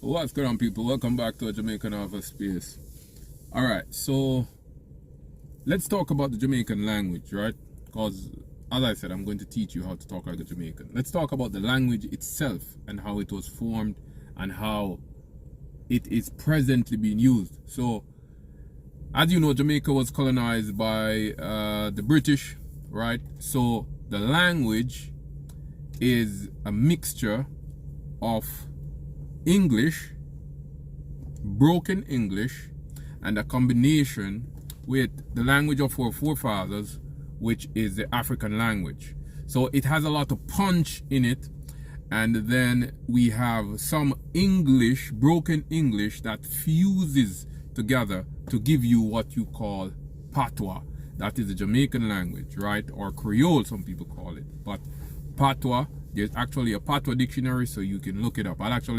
What's going on, people? Welcome back to a Jamaican Office Space. Alright, so let's talk about the Jamaican language, right? Because, as I said, I'm going to teach you how to talk like a Jamaican. Let's talk about the language itself and how it was formed and how it is presently being used. So, as you know, Jamaica was colonized by the British, right? So, the language is a mixture of English, broken English, and a combination with the language of our forefathers, which is the African language. So it has a lot of punch in it, and then we have some English, broken English, that fuses together to give you what you call Patois. That is the Jamaican language, right? Or Creole, some people call it. But Patois, there's actually a Patois dictionary, so you can look it up. I'll actually